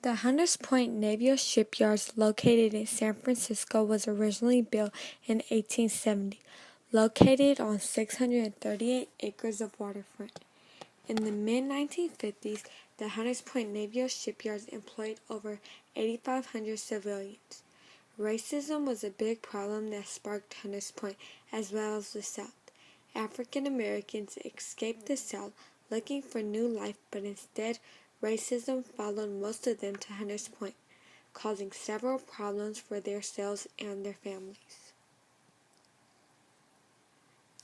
The Hunters Point Naval Shipyards, located in San Francisco, was originally built in 1870, located on 638 acres of waterfront. In the mid-1950s, the Hunters Point Naval Shipyards employed over 8,500 civilians. Racism was a big problem that sparked Hunters Point as well as the South. African Americans escaped the South looking for new life, but instead racism followed most of them to Hunters Point, causing several problems for themselves and their families.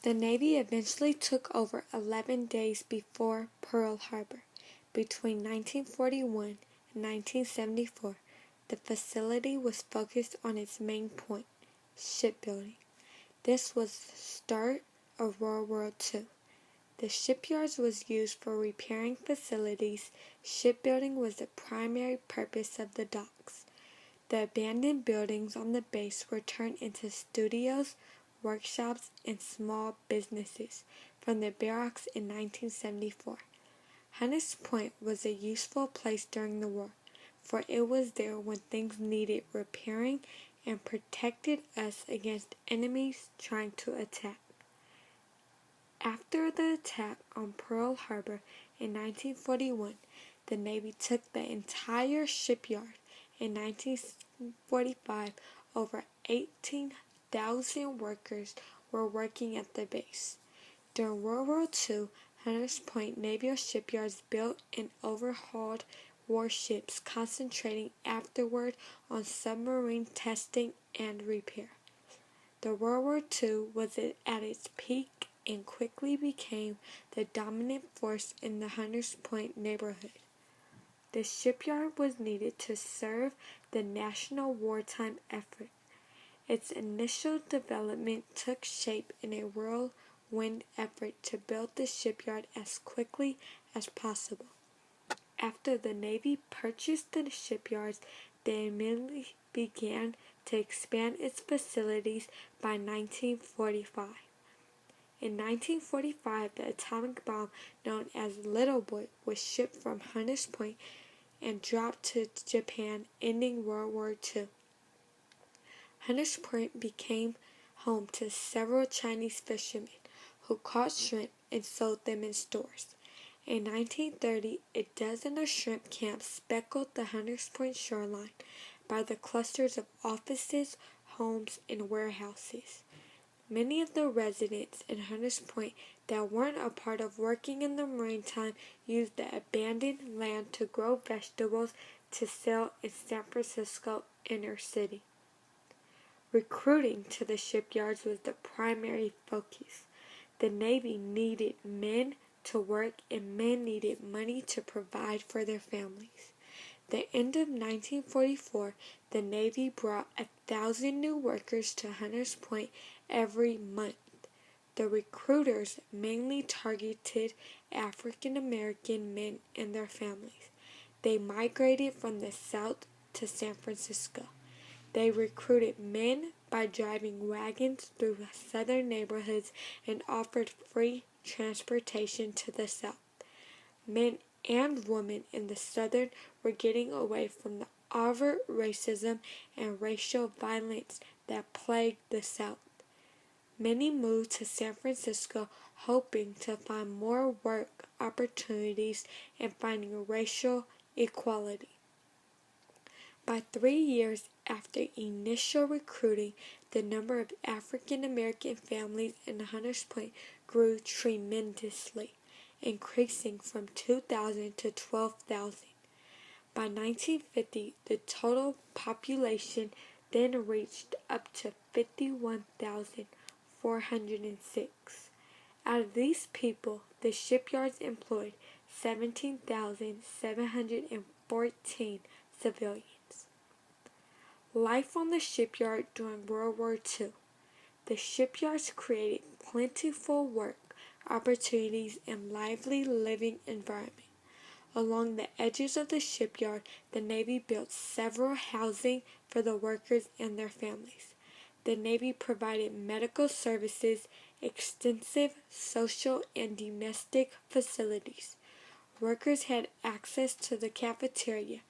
The Navy eventually took over 11 days before Pearl Harbor. Between 1941 and 1974, the facility was focused on its main point, shipbuilding. This was the start of World War II. The shipyards was used for repairing facilities. Shipbuilding was the primary purpose of the docks. The abandoned buildings on the base were turned into studios, workshops, and small businesses from the barracks in 1974. Hunters Point was a useful place during the war, for it was there when things needed repairing and protected us against enemies trying to attack. After the attack on Pearl Harbor in 1941, the Navy took the entire shipyard. In 1945, over 18,000 workers were working at the base. During World War II, Hunters Point Naval Shipyards built and overhauled warships, concentrating afterward on submarine testing and repair. The World War II was at its peak and quickly became the dominant force in the Hunters Point neighborhood. The shipyard was needed to serve the national wartime effort. Its initial development took shape in a whirlwind effort to build the shipyard as quickly as possible. After the Navy purchased the shipyards, they immediately began to expand its facilities by 1945. In 1945, the atomic bomb known as Little Boy was shipped from Hunters Point and dropped to Japan, ending World War II. Hunters Point became home to several Chinese fishermen who caught shrimp and sold them in stores. In 1930, a dozen of shrimp camps speckled the Hunters Point shoreline by the clusters of offices, homes, and warehouses. Many of the residents in Hunters Point that weren't a part of working in the maritime used the abandoned land to grow vegetables to sell in San Francisco inner city. Recruiting to the shipyards was the primary focus. The Navy needed men to work and men needed money to provide for their families. The end of 1944, the Navy brought 1,000 new workers to Hunters Point every month. The recruiters mainly targeted African American men and their families. They migrated from the South to San Francisco. They recruited men by driving wagons through southern neighborhoods and offered free transportation to the South. Men and women in the Southern were getting away from the overt racism and racial violence that plagued the South. Many moved to San Francisco hoping to find more work opportunities and finding racial equality. By 3 years after initial recruiting, the number of African American families in Hunters Point grew tremendously, increasing from 2,000 to 12,000. By 1950, the total population then reached up to 51,406. Out of these people, the shipyards employed 17,714 civilians. Life on the shipyard during World War II. The shipyards created plentiful work opportunities and lively living environment. Along the edges of the shipyard, the Navy built several housing for the workers and their families. The Navy provided medical services, extensive social and domestic facilities. Workers had access to the cafeteria,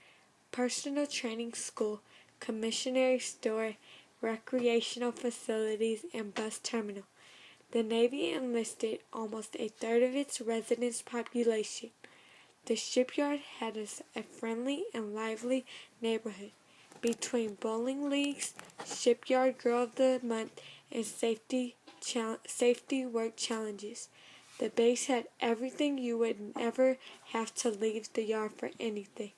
personal training school, commissionary store, recreational facilities, and bus terminal. The Navy enlisted almost a third of its residents' population. The shipyard had a friendly and lively neighborhood. Between bowling leagues, Shipyard Girl of the Month, and safety work challenges, the base had everything you would never have to leave the yard for anything.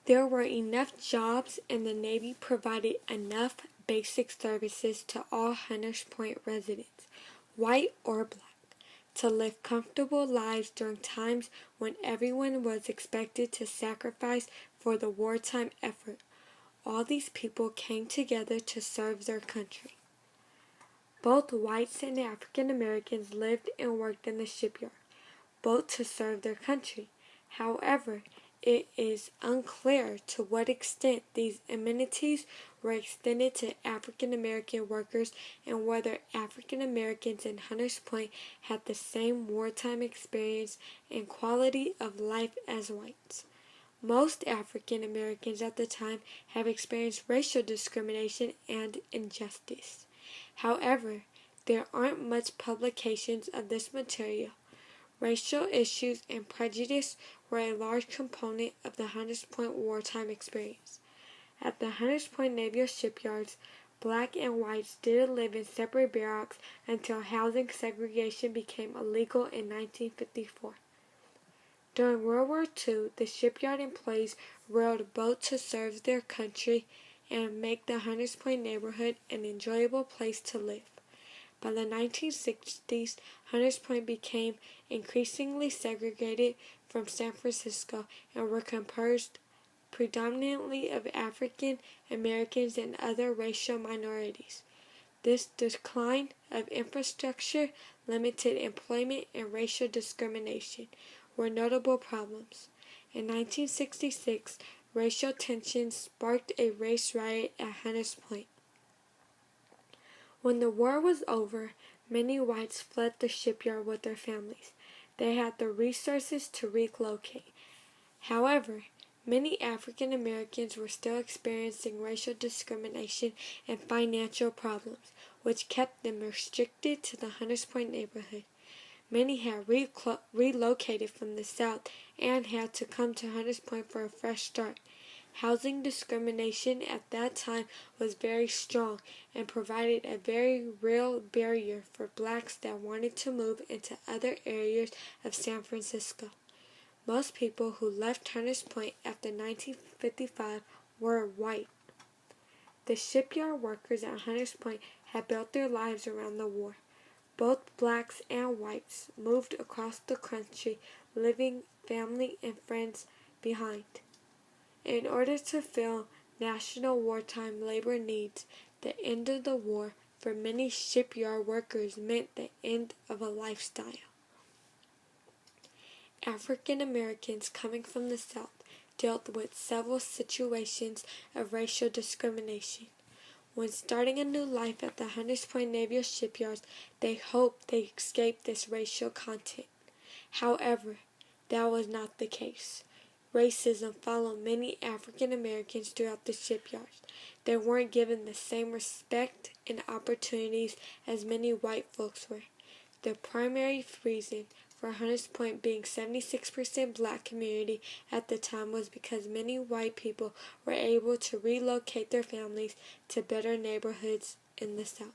There were enough jobs and the Navy provided enough basic services to all Hunters Point residents, white or black, to live comfortable lives during times when everyone was expected to sacrifice for the wartime effort. All these people came together to serve their country. Both whites and African Americans lived and worked in the shipyard, both to serve their country. However, it is unclear to what extent these amenities were extended to African American workers and whether African Americans in Hunters Point had the same wartime experience and quality of life as whites. Most African Americans at the time have experienced racial discrimination and injustice. However, there aren't much publications of this material. Racial issues and prejudice were a large component of the Hunters Point wartime experience. At the Hunters Point Naval Shipyards, black and whites did live in separate barracks until housing segregation became illegal in 1954. During World War II, the shipyard employees rowed boats to serve their country and make the Hunters Point neighborhood an enjoyable place to live. By the 1960s, Hunters Point became increasingly segregated from San Francisco and were composed predominantly of African Americans and other racial minorities. This decline of infrastructure, limited employment, and racial discrimination were notable problems. In 1966, racial tensions sparked a race riot at Hunters Point. When the war was over, many whites fled the shipyard with their families. They had the resources to relocate. However, many African Americans were still experiencing racial discrimination and financial problems, which kept them restricted to the Hunters Point neighborhood. Many had relocated from the South and had to come to Hunters Point for a fresh start. Housing discrimination at that time was very strong and provided a very real barrier for blacks that wanted to move into other areas of San Francisco. Most people who left Hunters Point after 1955 were white. The shipyard workers at Hunters Point had built their lives around the war. Both blacks and whites moved across the country, leaving family and friends behind. In order to fill national wartime labor needs, the end of the war for many shipyard workers meant the end of a lifestyle. African Americans coming from the South dealt with several situations of racial discrimination. When starting a new life at the Hunters Point Naval Shipyards, they hoped they escaped this racial content. However, that was not the case. Racism followed many African Americans throughout the shipyards. They weren't given the same respect and opportunities as many white folks were. The primary reason for Hunters Point being 76% black community at the time was because many white people were able to relocate their families to better neighborhoods in the South.